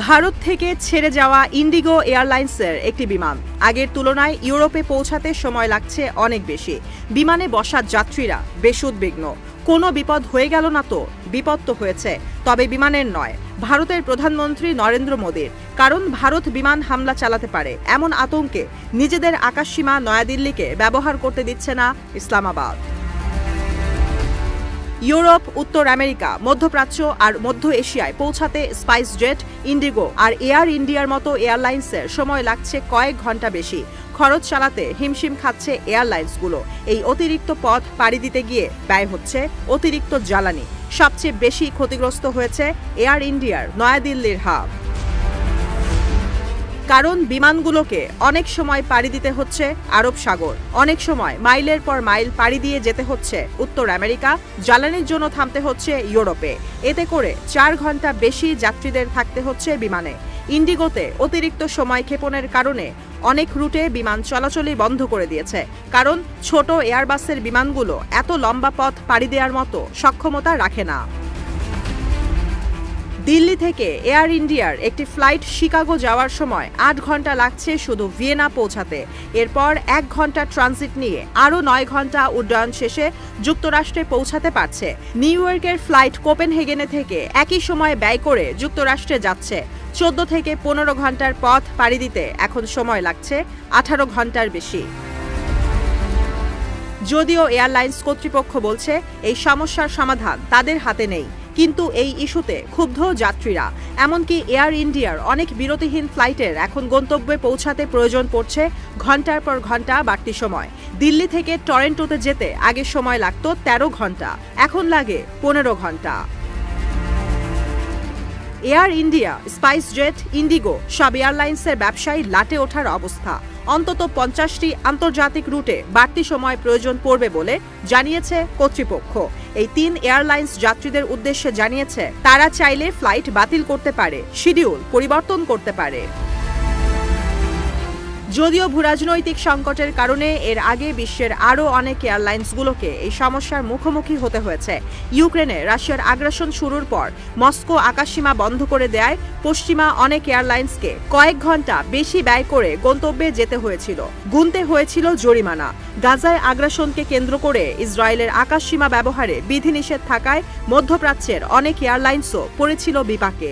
ভারত থেকে ছেড়ে যাওয়া ইন্ডিগো এয়ারলাইন্সের একটি বিমান আগের তুলনায় ইউরোপে পৌঁছাতে সময় লাগছে অনেক বেশি। বিমানে বসা যাত্রীরা বেশ উদ্বিগ্ন। কোনো বিপদ হয়ে গেল না তো? বিপদ তো হয়েছে, তবে বিমানের নয়, ভারতের প্রধানমন্ত্রী নরেন্দ্র মোদীর। কারণ ভারত বিমান হামলা চালাতে পারে এমন আতঙ্কে নিজেদের আকাশসীমা নয়াদিল্লিকে ব্যবহার করতে দিচ্ছে না ইসলামাবাদ। ইউরোপ, উত্তর আমেরিকা, মধ্যপ্রাচ্য আর মধ্য এশিয়ায় পৌঁছাতে স্পাইস জেট, ইন্ডিগো আর এয়ার ইন্ডিয়ার মতো এয়ারলাইন্সের সময় লাগছে কয়েক ঘন্টা বেশি। খরচ চালাতে হিমশিম খাচ্ছে এয়ারলাইন্সগুলো। এই অতিরিক্ত পথ পাড়ি দিতে গিয়ে ব্যয় হচ্ছে অতিরিক্ত জ্বালানি। সবচেয়ে বেশি ক্ষতিগ্রস্ত হয়েছে এয়ার ইন্ডিয়ার নয়াদিল্লির হাব। কারণ বিমানগুলোকে অনেক সময় পাড়ি দিতে হচ্ছে আরব সাগর, অনেক সময় মাইলের পর মাইল পাড়ি দিয়ে যেতে হচ্ছে উত্তর আমেরিকা, জ্বালানির জন্য থামতে হচ্ছে ইউরোপে। এতে করে 4 ঘন্টা বেশি যাত্রীদের থাকতে হচ্ছে বিমানে। ইন্ডিগোতে অতিরিক্ত সময় ক্ষেপণের কারণে অনেক রুটে বিমান চলাচলই বন্ধ করে দিয়েছে। কারণ ছোট এয়ারবাসের বিমানগুলো এত লম্বা পথ পাড়ি দেওয়ার মতো সক্ষমতা রাখে না। দিল্লি থেকে এয়ার ইন্ডিয়ার একটি ফ্লাইট শিকাগো যাওয়ার সময় 8 ঘন্টা লাগছে শুধু ভিয়েনা পৌঁছাতে। এরপর 1 ঘন্টা ট্রানজিট নিয়ে আরও 9 ঘন্টা উড্ডয়ন শেষে যুক্তরাষ্ট্রে পৌঁছাতে পারছে। নিউ ইয়র্কের ফ্লাইট কোপেনহেগেনে থেকে একই সময় ব্যয় করে যুক্তরাষ্ট্রে যাচ্ছে। 14 থেকে 15 ঘন্টার পথ পাড়ি দিতে এখন সময় লাগছে 18 ঘন্টার বেশি। যদিও এয়ারলাইন্স কর্তৃপক্ষ বলছে এই সমস্যার সমাধান তাদের হাতে নেই, কিন্তু এই ইস্যুতে ক্ষুব্ধ যাত্রীরা। এমনকি এয়ার ইন্ডিয়ার অনেক বিরতিহীন ফ্লাইটের এখন গন্তব্যে পৌঁছাতে প্রয়োজন পড়ছে ঘন্টার পর ঘন্টা বাড়তি সময়। দিল্লি থেকে টরেন্টোতে যেতে আগে সময় লাগত 13 ঘন্টা, এখন লাগে 15 ঘন্টা। Air India, spice jet, Indigo সব এয়ারলাইন্সের ব্যবসায়ী লাটে ওঠার অবস্থা। অন্তত 50টি আন্তর্জাতিক রুটে বাড়তি সময় প্রয়োজন পড়বে বলে জানিয়েছে কর্তৃপক্ষ। এই 3 এয়ারলাইন্স যাত্রীদের উদ্দেশ্যে জানিয়েছে তারা চাইলে ফ্লাইট বাতিল করতে পারে, শিডিউল পরিবর্তন করতে পারে। যদিও ভূরাজনৈতিক সংকটের কারণে এর আগে বিশ্বের আরও অনেক এয়ারলাইন্সগুলোকে এই সমস্যার মুখোমুখি হতে হয়েছে। ইউক্রেনে রাশিয়ার আগ্রাসন শুরুর পর মস্কো আকাশসীমা বন্ধ করে দেয় পশ্চিমা অনেক এয়ারলাইন্সকে কয়েক ঘন্টা বেশি ব্যয় করে গন্তব্যে যেতে হয়েছিল, গুনতে হয়েছিল জরিমানা। গাজায় আগ্রাসনকে কেন্দ্র করে ইসরায়েলের আকাশসীমা ব্যবহারে বিধিনিষেধ থাকায় মধ্যপ্রাচ্যের অনেক এয়ারলাইন্সও পড়েছিল বিপাকে।